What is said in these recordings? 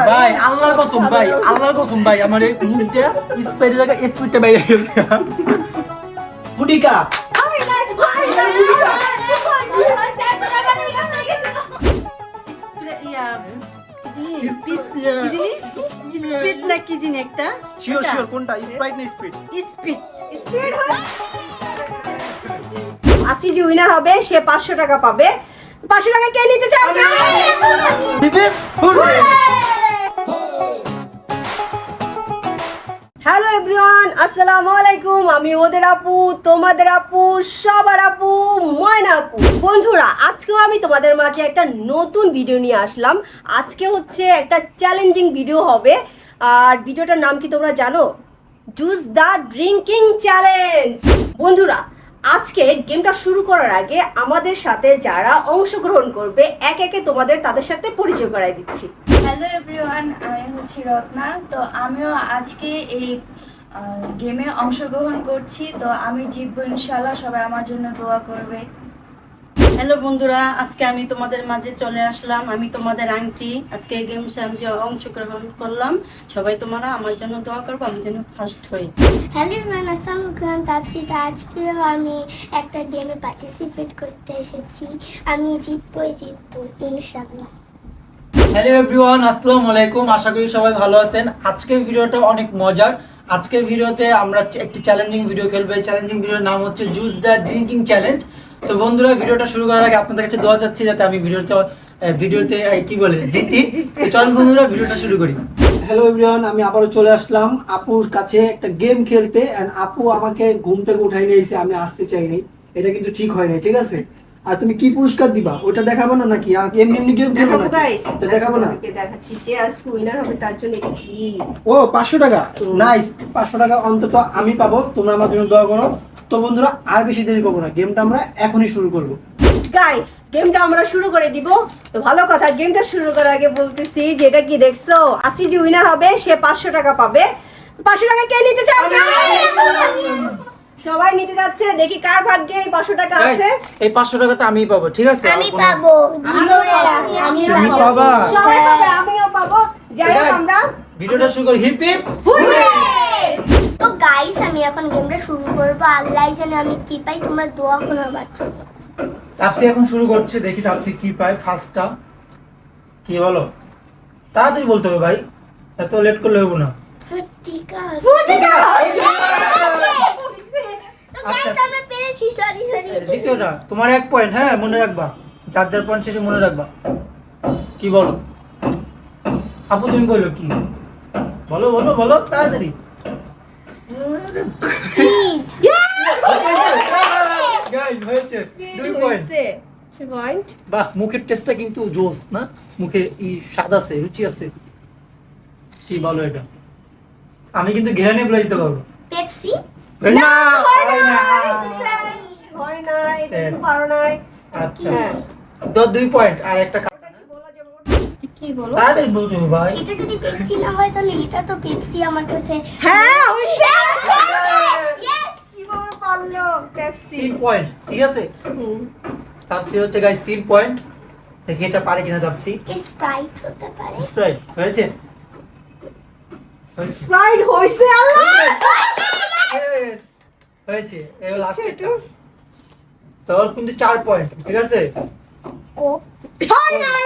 ভাই আল্লাহর কসম ভাই আমার এই মুখটা স্প্রেড জায়গা স্প্রিটটা বাইরে গেল ফুটিকা স্পিড না কি জিনিস একটা শিওর কোনটা স্প্রাইট না স্প্রিট স্পিড আসি যে উইনার হবে সে 500 টাকা পাবে 500 টাকা কে নিতে চাও দিবে হ্যালো এভরিওয়ান আসসালামু আলাইকুম আমি ওদের আপু তোমাদের আপু সবার আপু ময়না আপু বন্ধুরা আজকেও আমি তোমাদের মাঝে একটা নতুন ভিডিও নিয়ে আসলাম আজকে হচ্ছে একটা চ্যালেঞ্জিং ভিডিও হবে আর ভিডিওটার নাম কি তোমরা জানো জুস দ্য ড্রিঙ্কিং চ্যালেঞ্জ বন্ধুরা আজকে গেমটা শুরু করার আগে আমাদের সাথে যারা অংশগ্রহণ করবে এক একে তোমাদের তাদের সাথে পরিচয় করাই দিচ্ছি হ্যালো এভরিওয়ান আমি হচ্ছি রত্না তো আমিও আজকে এই গেমে অংশগ্রহণ করছি তো আমি জিতবো ইনশাআল্লাহ সবাই আমার জন্য দোয়া করবে হ্যালো বন্ধুরা আজকে আমি তোমাদের মাঝে চলে আসলাম আমি তোমাদের আংটি আজকে এই গেমসে আমি অংশগ্রহণ করলাম সবাই তোমরা আমার জন্য দোয়া করবো আমি যেন ফার্স্ট হই হ্যালো এভরিওয়ান আসসালামু আলাইকুম তাপসিতা আজকেও আমি একটা গেমে পার্টিসিপেট করতে এসেছি আমি জিতবো ইনশাআল্লাহ হ্যালো এভরিওয়ান আসসালামু আলাইকুম আশা করি সবাই ভালো আছেন আজকের ভিডিওটা অনেক মজার আজকের ভিডিওতে আমরা একটি চ্যালেঞ্জিং ভিডিও খেলবো এই চ্যালেঞ্জিং ভিডিওর নাম হচ্ছে জুস দ্য ড্রিঙ্কিং চ্যালেঞ্জ তো বন্ধুরা ভিডিওটা শুরু করার আগে আপনাদের কাছে দোয়া চাচ্ছি যাতে আমি ভিডিওতে কি বলে জিতি চলুন বন্ধুরা ভিডিওটা শুরু করি হ্যালো এভরিওয়ান আমি আবারও চলে আসলাম আপুর কাছে একটা গেম খেলতে এন্ড আপু আমাকে ঘুম থেকে উঠাই নিয়েছে আমি আসতে চাইনি এটা কিন্তু ঠিক হয় না ঠিক আছে আর তুমি কি পুরস্কার দিবা ওটা দেখাবো না নাকি আর এমনি গেম খেলবো না গাইস এটা দেখাবো না দেখাচ্ছি যে আজকে উইনার হবে তার জন্য কি ও 500 টাকা নাইস 500 টাকা অন্তত আমি পাবো তোমরা আমার জন্য দোয়া করো তো বন্ধুরা আর বেশি দেরি করবো না গেমটা আমরা এখনই শুরু করব গাইস গেমটা আমরা শুরু করে দিব তো ভালো কথা গেমটা শুরু করার আগে বলতেছি যেটা কি দেখছো আসি যে উইনার হবে সে 500 টাকা পাবে 500 টাকা কে নিতে চাও সবাই নিতে যাচ্ছে দেখি কার ভাগ্যে এই 500 টাকা আছে এই 500 টাকা তো আমিই পাবো ঠিক আছে আমি পাবো তুমি পাবা সবাই পাবে আমিও পাবো যাই হোক আমরা ভিডিওটা শুরু করি হিপ হিপ তো গাইস আমি এখন গেমটা শুরু করব আল্লাহই জানে আমি কি পাই তোমরা দোয়া করো আমার জন্য তাপসি এখন শুরু করছে দেখি তাপসি কি পায় ফার্স্টটা কি বলো তাড়াতাড়ি বলতে হবে ভাই এত লেট করলে হবে না ফুটিকা ফুটিকা তো গাইস আমরা পেরেছি সরি দ্বিতীয়টা তোমার 1 পয়েন্ট হ্যাঁ মনে রাখবা যার পয়েন্ট শেষে মনে রাখবা কি বলো আপু তুমি বলো কি বলো বলো বলো তাড়াতাড়ি গাইস হয়েছে 2 পয়েন্ট পয়েন্ট বাহ মুখের টেস্টটা কিন্তু জোস না মুখে স্বাদ আছে রুচি আছে কি বলো এটা আমি কিন্তু ঘেরানে বলে দিতে পারবো পেপসি না হয় না এটা তুমি পারো নাই আচ্ছা হ্যাঁ তো 2 পয়েন্ট আর একটা ওটা কি বলা যাবে ওটা কি বলো তাড়াতাড়ি বলতে হবে ভাই এটা যদি পেপসি না হয় তাহলে এটা তো পেপসি আমার কাছে হ্যাঁ হইছে ইয়েস কিভাবে পারলো পেপসি 3 পয়েন্ট ঠিক আছে তাপসি হচ্ছে গাইস 3 পয়েন্ট দেখি এটা পারে কিনা তাপসি স্প্রাইট হতে পারে স্প্রাইট হয়েছে স্প্রাইট হইছে আল্লাহ হয়েছে এবার লাস্ট একটু তোর কিন্তু 4 পয়েন্ট ঠিক আছে কোক হয় নাই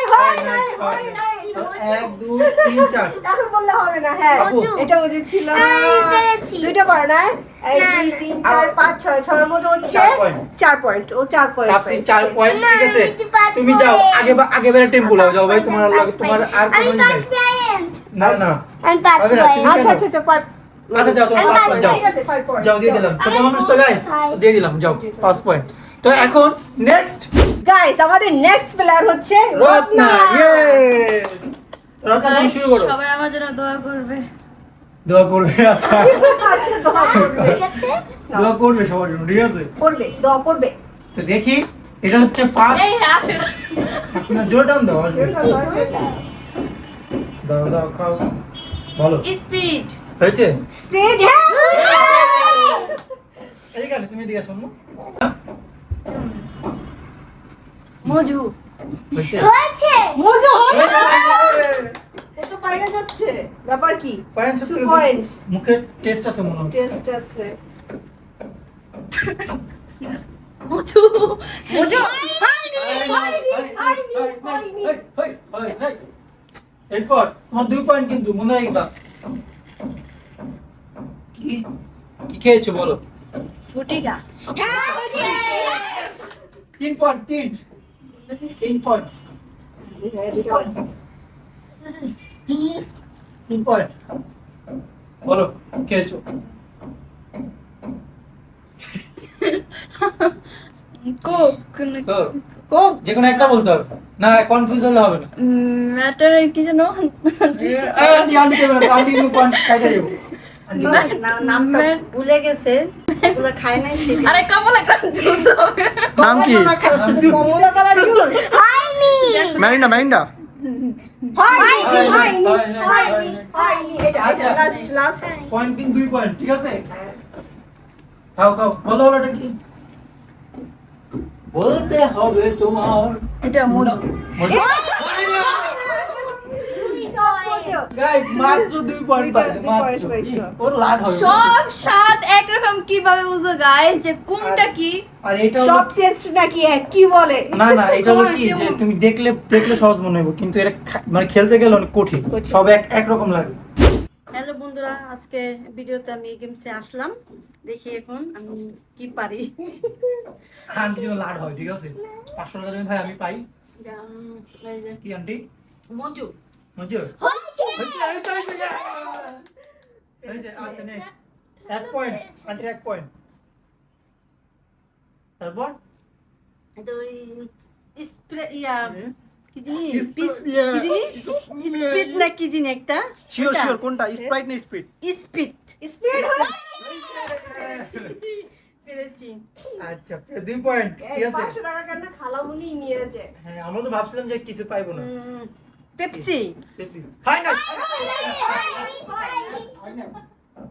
1 2 3 4 এখন বললে হবে না হ্যাঁ আপু। এটা বুঝে ছিল আমি পেরেছি। দুইটা পারো না 1 2 3 4 5 6 6 এর মধ্যে হচ্ছে 4 পয়েন্ট। 4 পয়েন্ট ও 4 পয়েন্ট তাপসি 4 পয়েন্ট না, ঠিক আছে আমি তো 5 তুমি যাও point। আগে বেলা টেম্পো যাও ভাই তোমার তোমার আর আমি কোনো নাই 5 পয়েন্ট না না আমি 5 হবে না, পয়েন্ট তুমি- আচ্ছা আচ্ছা আচ্ছা আচ্ছা যাও তোমার আমি 5 পয়েন্ট যাও ঠিক আছে 5 পয়েন্ট যাও দিয়ে দিলাম ছোট মানুষ তো গাইস দিয়ে দিলাম যাও 5 পয়েন্ট তো এখন নেক্সট গাইস আমাদের নেক্সট প্লেয়ার হচ্ছে রত্না ইয়েস রত্না তুমি শুরু করো সবাই আমার জন্য দোয়া করবে দোয়া করবে আচ্ছা আচ্ছা দোয়া করবে ঠিক আছে দোয়া করবে সবার জন্য ঠিক আছে পড়বে দোয়া পড়বে তো দেখি এটা হচ্ছে ফার্স্ট এই আসো আপনার জোর টান দাও আসবে দাও দাও খাও বলো স্পিড হয়েছে স্প্রেড হ্যাঁ এদিকে আসো তুমি এদিকে আসো আম্মু। মজু হয়েছে হয়েছে মজা হয়েছে কত বাইরে যাচ্ছে ব্যাপার কি পয়েন্ট Two points. মুখের টেস্ট আছে মনে হচ্ছে। টেস্ট আছে মজু মজু এরপর তোমার 2 পয়েন্ট কিন্তু মনে রাখবা। কি কি খেয়েছো বলো? ফুটিকা। 3 পয়েন্ট 3 পয়েন্ট 3 পয়েন্ট বলো কি খেয়েছো? কোক। কোক যে কোনো একটা বলতে হবে না, কনফিউজ হলে হবে না। ম্যাটার কি যেন আন্টি আন্টি কেমন আন্টি কিন্তু পয়েন্ট খাইতে যাবো। নামটা ভুলে গেছে ওগুলো খায় নাই সেটা আরে কমলা গ্রাম জুস হবে। নাম কি? কমলা কালার জুস ম্যারিন্ডা ম্যারিন্ডা হয়নি এটা আচ্ছা। লাস্ট পয়েন্ট কিন্তু 2 পয়েন্ট, ঠিক আছে? খাও খাও, বলো বলো এটা কি? বলতে হবে তোমার। এটা মজু। গাইস মাত্র 2 পয়েন্ট পাইছে, দুই point মাত্র। পাইছো। ওর লাড হবে। সব স্বাদ একরকম কিভাবে বুঝো গাইস যে কোনটা কি? আর এটা হলো সব টেস্ট নাকি এক কি বলে না না, এটা হলো কি যে তুমি দেখলে সহজ মনে হবে, কিন্তু এটা মানে খেলতে গেলে অনেক কঠিন। সব এক রকম লাগে। হ্যালো বন্ধুরা, আজকে ভিডিওতে আমি এই গেমসে আসলাম। দেখি এখন আমি কি পারি। আন্টি যেন লাড হয়, ঠিক আছে? 500 টাকা দেবেন ভাই, আমি পাই। এই যে কি আন্টি? মজু মঞ্জুর আচ্ছা নে 1 পয়েন্ট, আন্টির 1 পয়েন্ট। তারপর এটা ওই স্প্রে ইয়া কি জিনিস Spit- কি জিনিস স্পিড না কি জিনিস একটা শিওর শিওর কোনটা? স্প্রাইট না স্পিড? স্পিড স্পিড পেরেছি। আচ্ছা 2 পয়েন্ট, ঠিক আছে? 500 টাকা কেন খালামুনি নিয়েছে হ্যাঁ, আমরা তো ভাবছিলাম যে কিছু পাইবো না। পেপসি ফাইনাল,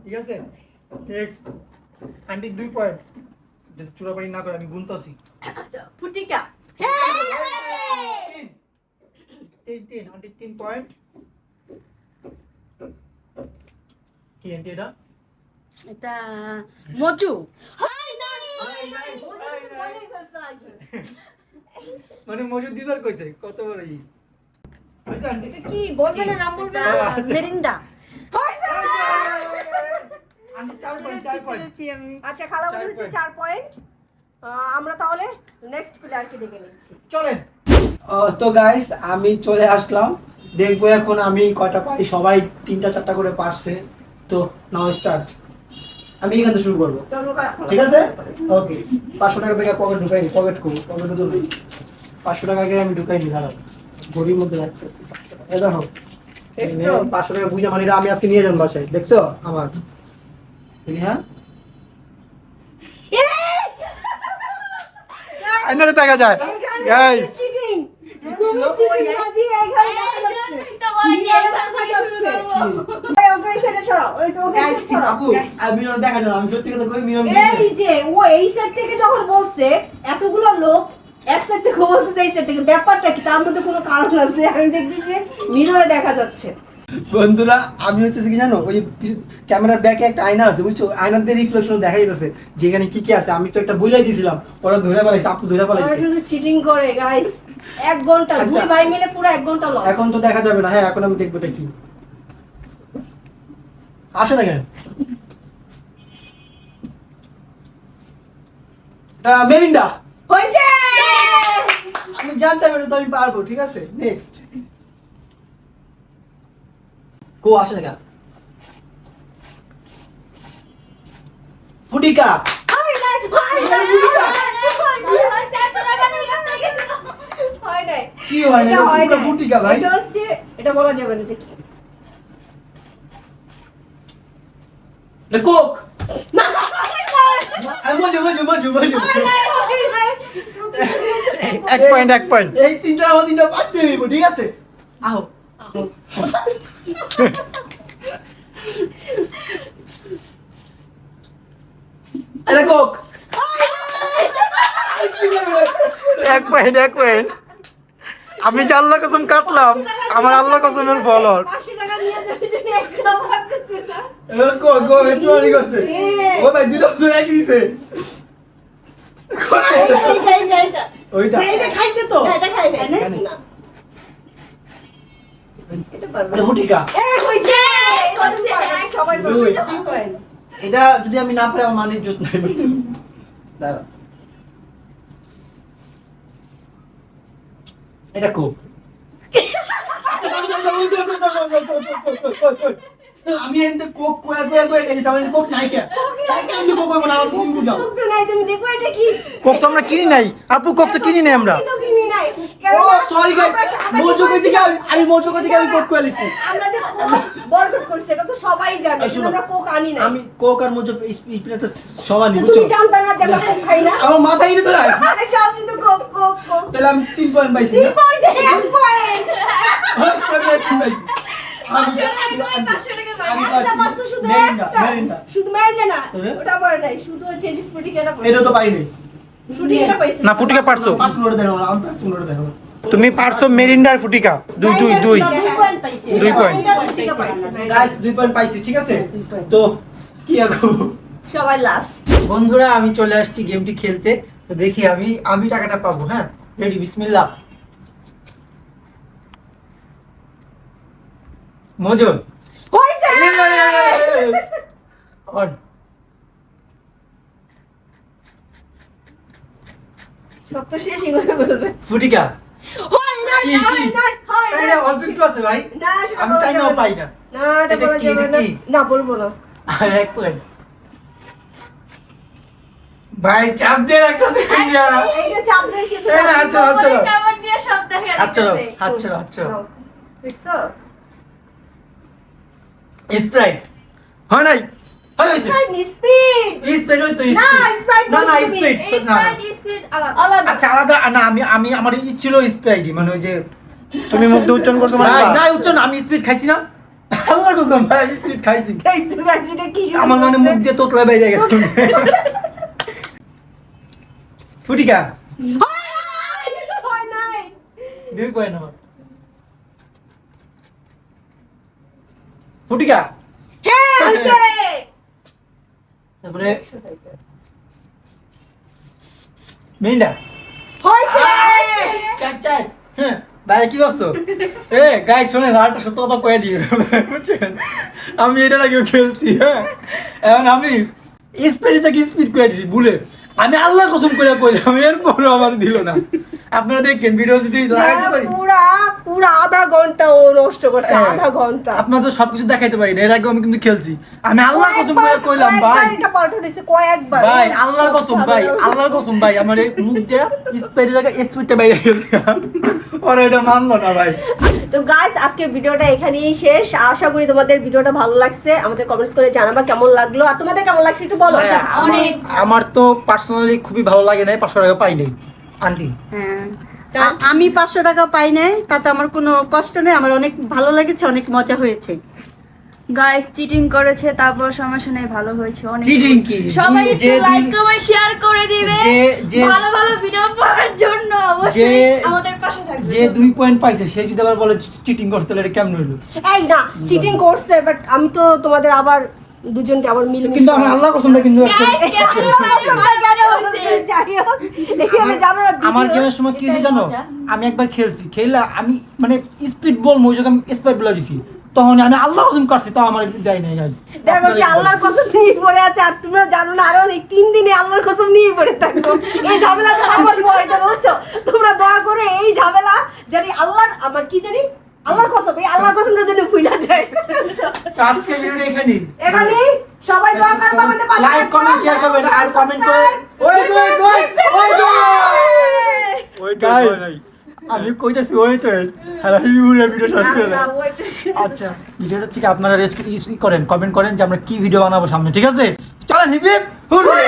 ঠিক আছে? Next aunty 2 point. যদি চুরাবাড়ি না করে আমি গুনতাছি। ফুটিকা 3 আন্টি 3 পয়েন্ট। কি আন্টি এটা? এটা মজু মানে মজুদ দিবার কইছে, কত বড় ই বুঝছেন আন্টি? এটা কি বলবে না নাম বলবে না মেরিন্ডা আন্টি 4 পয়েন্ট 4 পয়েন্ট। পেরেছি আমি। আচ্ছা খালামুনি হচ্ছে 4 পয়েন্ট আমরা তাহলে নেক্সট প্লেয়ারকে ডেকে নিচ্ছি চলেন। তো গাইস আমি চলে আসলাম, দেখবো এখন আমি কয়টা পারি। সবাই 3টা 4টা করে পারছে। তো নাও স্টার্ট। আমি এখান থেকে শুরু করবো, ঠিক আছে? ওকে, 500 টাকা থেকে পকেট ঢুকাইনি, পকেটে তো নেই। 500 টাকা আগে আমি ঢুকাইনি, দাঁড়াও ঘড়ির মধ্যে রাখতেছি। 500 টাকা এই দেখো, দেখছো? 500 টাকা বুঝা মানে আমি আজকে নিয়ে যাবো বাসায়, দেখছো আমার? হ্যাঁ আইনারে দেখা যায় গাইস। চিটিং তুমি চিটিং বাজি এখানে দেখা যাচ্ছে মিররে দেখা যাচ্ছে ওকে এই সাইডে সরাও ওকে এই সাইডে সরাও আপু আমি মিরর দেখা যায় না, আমি সত্যি কথা কই মিরর এই যে ও এই সাইড থেকে যখন বলছে এতগুলো লোক এক সাইড থেকে বলতেছে এই সাইড থেকে, ব্যাপারটা কি? তার মধ্যে কোনো কারণ আছে? আমি দেখতেছি মিররে দেখা যাচ্ছে। বন্ধুরা আমি হচ্ছে কি জানো, ওই ক্যামেরার ব্যাকে একটা আয়না আছে, বুঝছো? আয়নার দিয়ে রিফ্লেকশন দেখা যাচ্ছে যেখানে কি কি আছে। আমি তো একটা বইলাই দিছিলাম, ওরা ধরে পালাইছে, আপু ধরে ওরা পালাইছে। শুধু চিটিং করে গাইস। 1 ঘন্টা আচ্ছা। দুই ভাই মিলে পুরো 1 ঘন্টা লস। এখন তো দেখা যাবে না। হ্যাঁ এখন আমি দেখবো এটা কি আসে না কেন। এটা মেরিন্ডা, হইছে আমি জানতাম এটা তো আমি পারবো, ঠিক আছে? নেক্সট কো আসে না কেন? ফুটিকা হয় নাই কি হয় না? এটা হয় পুরো নাই। ফুটিকা ভাই। এটা হচ্ছে এটা বলা যাবে না এটা কি এটা কোক। আমি মজু 1 পয়েন্ট 1 পয়েন্ট। এই 3টা আমার 3টা পারতে হইব, ঠিক আছে? আহো এটা কোক। 1 point 1 point. আমি যে আল্লাহ কসম কাটলাম, আমার আল্লাহ কসমের ফলর। 500 টাকা নিয়ে যাবে যে একটা ভাবতেছি না। চুরি করছে ও ভাই দুটো তো একই দিছে ওইটা এইটা খাইছে তো না, এটা খাই না। না। এটা পারবে না। ফুটিকা হইছে। সবাই দুই। বলবে এটা point। এটা যদি আমি না পারি আমার মানে ইজ্জত নাই বুঝছো দাঁড়া এটা কোক আমি এনতে কোক কোয়া এই সামনে কোক নাই কে আমি কোক কইব না আমার কোক বুঝাও মুখ তো নাই, তুমি দেখো এটা কি? কোক তো আমরা কিনি নাই আপু, কোক তো কিনি নাই আমরা। আমি তো কিনি নাই। ও কেননা সরি গাইস আমরা- মোজো কই থেকে আমি মোজো কই থেকে আমি কোক কোয়ালিছি আমরা যে কোক বয়কট করছি এটা তো সবাই জানে, শোনো, আমরা কোক আনি না। আমি কোক আর মোজো স্পিড তো সমানই তুমি বুঝছো জানতা না যে আমরা কোক খাই না? আমার মাথায় নিতে নাই আরে আপনি তো কোক কোক কোক। তাহলে আমি 3 পয়েন্ট পাইছি 3 পয়েন্ট 1 পয়েন্ট। একটা পাঁচশো শুধু একটা। শুধু মেরিন্ডা না, ওটা পারে নাই, শুধু হচ্ছে এই যে ফুটিকাটা পাইছে। এটা তো পাইনি ফুটিকাটা পাইছে। না, ফুটিকা পারছো। 5 মিনিট দেখো আমি 5 মিনিট দেখো তুমি পারছো মেরিন্ডার ফুটিকা। দুই দুই দুই না, 2 পয়েন্ট পাইছে। 2 পয়েন্ট। ফুটিকা পাইছে। গাইস 2 পয়েন্ট পাইছি ঠিক আছে তো কি আগো সবাই লাস্ট। বন্ধুরা আমি চলে আসছি গেমটি খেলতে, তো দেখি আমি টাকাটা পাবো। হ্যাঁ রেডি, বিসমিল্লাহ। মজুর হইছে। অন সব তো শেষই করে বলবে। ফুটিকা হয় নাই, কি, হয় কি? নাই, হয় তাই নাই। না, অল্প একটু আছে ভাই। না, সেটা আমি বলা তাই যাবে নাও না। পাই না। না, এটা এটা বলা কি, যাবে এটা না। কি? না, বলবো না। আর 1 পয়েন্ট। ভাই চাপ দিয়ে রাখতেছে ইন্ডিয়া। এইটা চাপ দেওয়ার কিছু এই না, না। হাত ছাড়ো, হাত ছাড়ো। কাবার দিয়ে সব দেখা হাত ছাড়ো, যাচ্ছে। হাত ছাড়ো, হাত ছাড়ো। নাও। বুঝছো? স্প্রাইট হয় নাই। হয়েছে। স্পিড। স্প্রাইট হইতো না, Sprite না না বলছো তুমি। স্প্রাইট এই না না। স্প্রাইট স্পিড আলাদা। আলাদা। আচ্ছা আলাদা না, আমি আমার ই ছিল স্প্রাইটই, মানে ওই যে তুমি মুখ দিয়ে উচ্চারণ করছো মানে ভাই বাস। না উচ্চারণ, আমি স্পিড খাইছি না। আল্লাহর কসম ভাই স্পিড খাইছি। এই সুগারটা কি শুরু আমার মানে করছে? মুখ দিয়ে তোতলা বাইরে গেছে। ফুটিকা হয় নাই, হয় নাই। 2 পয়েন্ট আমার। ফুটিকা হ্যাঁ, হইছে। তারপরে মিন্ডা হইছে। চাই চাই। হ্যাঁ ভাই কি করছো? গাই শুনে রাতটা সত্য কথা কয়ে দিয়ে বুঝছেন, আমি এটা নাকি খেলছি। হ্যাঁ এখন আমি স্পিড করে দিছি ভুলে। আমি আল্লাহর কসম করে কইলাম, এরপরে আমার দিল না। আপনারা দেখেন ভিডিও যদি লাগাইতে পারি। পুরা আধা ঘন্টা ও নষ্ট করছে, হ্যাঁ। আধা ঘন্টা। আপনারা তো সবকিছু দেখাইতে পারি না, এর আগে আমি কিন্তু খেলছি। আমি আল্লাহর কসম করে কইলাম ভাই, এটা পাল্টে দিছে কয়েকবার। ভাই আল্লাহর কসম ভাই, আল্লাহর কসম ভাই, আমার এই মুখ দিয়ে স্পিডের জায়গায় স্পিডটা বাইরে গেছে। ওরা এটা মানলো না ভাই। তো গাইস আজকের ভিডিওটা এখানেই শেষ। আশা করি তোমাদের ভিডিওটা ভালো লাগছে। আমাদের কমেন্টস করে জানাবা কেমন লাগলো, আর তোমাদের কেমন লাগছে একটু বলো। হ্যাঁ, অনেক। আমার তো পার্সোনালি খুবই ভালো লাগে নাই, 500 টাকা পাই নাই আন্টি। হ্যাঁ আমি 500 টাকা পাই নাই, তাতে আমার কোনো কষ্ট নেই, আমার অনেক ভালো লেগেছে, অনেক মজা হয়েছে। গাইস চিটিং করেছে, তারপর সমস্যা নেই, ভালো হয়েছে অনেক। Cheating কি? সবাই যে একটু দুই- লাইক কমেন্ট শেয়ার করে দিবে। যে- ভালো ভালো ভিডিও পাওয়ার জন্য অবশ্যই যে- আমাদের পাশে থাকবে। যে 2 পয়েন্ট পাইছে সে যদি আবার বলে চিটিং করতে, তাহলে এটা কেমন হইলো? এই না, চিটিং করছে, বাট আমি তো তোমাদের আবার দুজনকে আবার মিলে কিন্তু আমি আল্লাহর কসমটা কিন্তু একটা- Guys, আমার গেমের সময় কি হয়েছে জানো, আমি একবার খেলছি, খেললা আমি মানে স্পিড বল ওই জায়গায় আমি স্পিড বলে দিছি, তখন আমি আল্লাহর কসম কাটছি, তাও আমার দেয় নাই গাইস। দেখো সে আল্লাহর কসম নিয়ে পড়ে আছে, আর তোমরা জানো না আরো এই 3 দিনে আল্লাহর কসম নিয়ে পড়ে থাকবো। এই ঝামেলা তো আমার ভয় দেবো, বুঝছো? তোমরা দয়া করে এই ঝামেলা জানি আল্লাহর, আমার কি জানি আল্লাহর কসম, এই আল্লাহর কসমটা যেন ভুলা যায়। বুঝছো? তো আজকে ভিডিওটা এখানেই। এখানে সবাই দয়া করবে আমাদের পাশে। লাইক কমেন্ট শেয়ার করবেন আর কমেন্ট করে ওই গাইস আমি কইতাছি ওয়েট আর আমি পুরো ভিডিও শেষ করে দাও। আচ্ছা ভিডিওটা ঠিক আপনারা রেসপি করেন, কমেন্ট করেন যে আমরা কি ভিডিও বানাবো সামনে, ঠিক আছে? চলেন হিপ হিপ হুররে।